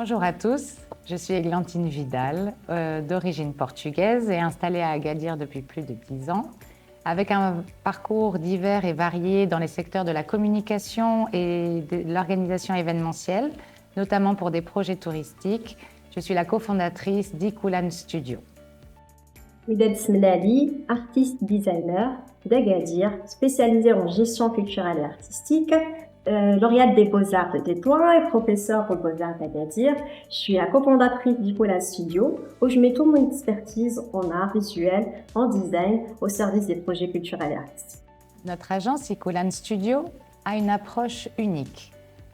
Bonjour à tous, je suis Églantine Vidal, d'origine portugaise et installée à Agadir depuis plus de 10 ans, avec un parcours divers et varié dans les secteurs de la communication et de l'organisation événementielle, notamment pour des projets touristiques. Je suis la cofondatrice d'Ikoulan Studio. Widad Smlali, artiste designer d'Agadir, spécialisée en gestion culturelle et artistique, lauréate des Beaux-Arts de Tétouan et professeure aux Beaux-Arts d'Agadir. Je suis la cofondatrice d'Ikoulan Studio, où je mets toute mon expertise en art visuel, en design, au service des projets culturels et artistiques. Notre agence Ikoulan Studio a une approche unique,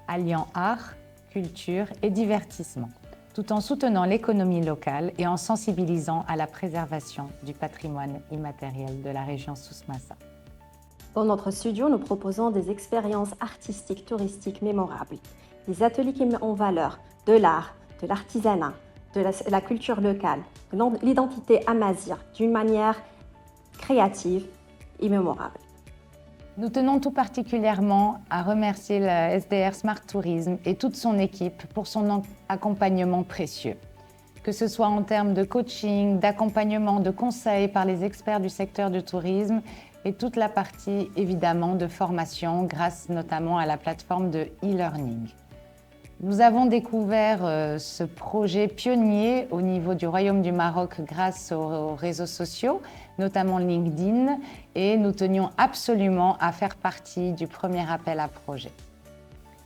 alliant art, culture et divertissement, tout en soutenant l'économie locale et en sensibilisant à la préservation du patrimoine immatériel de la région Souss-Massa. Dans notre studio, nous proposons des expériences artistiques touristiques mémorables, des ateliers qui mettent en valeur de l'art, de l'artisanat, de la culture locale, de l'identité amazigh d'une manière créative et mémorable. Nous tenons tout particulièrement à remercier la SDR Smart Tourism et toute son équipe pour son accompagnement précieux. Que ce soit en termes de coaching, d'accompagnement, de conseils par les experts du secteur du tourisme et toute la partie évidemment de formation grâce notamment à la plateforme de e-learning. Nous avons découvert ce projet pionnier au niveau du Royaume du Maroc grâce aux réseaux sociaux, notamment LinkedIn, et nous tenions absolument à faire partie du premier appel à projet.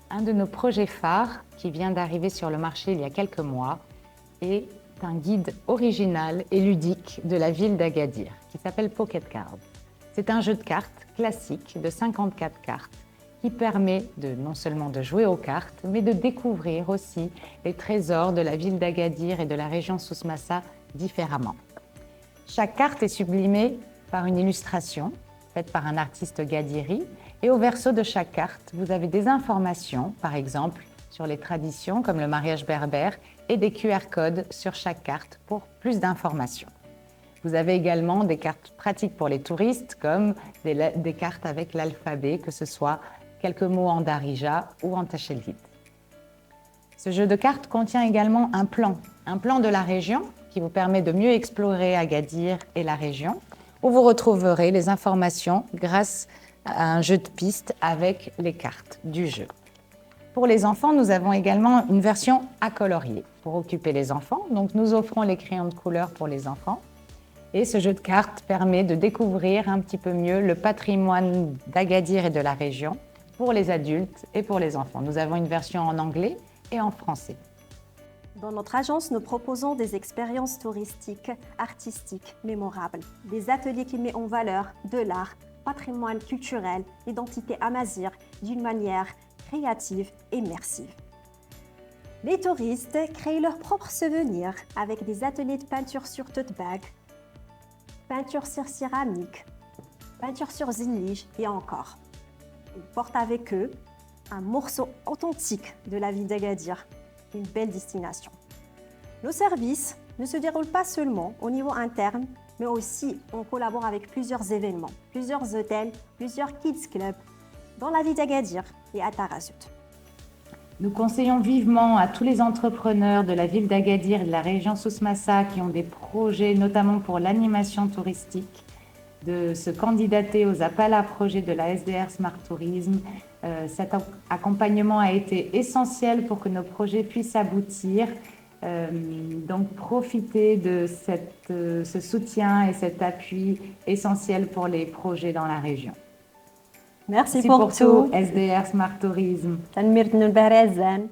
Un de nos projets phares, qui vient d'arriver sur le marché il y a quelques mois, est un guide original et ludique de la ville d'Agadir, qui s'appelle Pocket Card. C'est un jeu de cartes classique de 54 cartes qui permet non seulement de jouer aux cartes, mais de découvrir aussi les trésors de la ville d'Agadir et de la région Souss-Massa différemment. Chaque carte est sublimée par une illustration faite par un artiste gadiri et au verso de chaque carte, vous avez des informations, par exemple sur les traditions comme le mariage berbère et des QR codes sur chaque carte pour plus d'informations. Vous avez également des cartes pratiques pour les touristes comme des cartes avec l'alphabet, que ce soit quelques mots en darija ou en tachelhit. Ce jeu de cartes contient également un plan de la région qui vous permet de mieux explorer Agadir et la région, où vous retrouverez les informations grâce à un jeu de pistes avec les cartes du jeu. Pour les enfants, nous avons également une version à colorier pour occuper les enfants. Donc nous offrons les crayons de couleur pour les enfants. Et ce jeu de cartes permet de découvrir un petit peu mieux le patrimoine d'Agadir et de la région pour les adultes et pour les enfants. Nous avons une version en anglais et en français. Dans notre agence, nous proposons des expériences touristiques, artistiques, mémorables, des ateliers qui mettent en valeur de l'art, patrimoine culturel, identité amazigh d'une manière créative et immersive. Les touristes créent leurs propres souvenirs avec des ateliers de peinture sur tote bag, peinture sur céramique, peinture sur zinlige et encore. Ils portent avec eux un morceau authentique de la ville d'Agadir, une belle destination. Nos services ne se déroulent pas seulement au niveau interne, mais aussi on collabore avec plusieurs événements, plusieurs hôtels, plusieurs kids clubs dans la ville d'Agadir et à Tarazout. Nous conseillons vivement à tous les entrepreneurs de la ville d'Agadir et de la région Souss-Massa qui ont des projets, notamment pour l'animation touristique, de se candidater aux appels à projets de la SDR Smart Tourism. Cet accompagnement a été essentiel pour que nos projets puissent aboutir. Donc profitez de ce soutien et cet appui essentiel pour les projets dans la région. Merci pour tout. SDR Smart Tourism. تنمير البرازان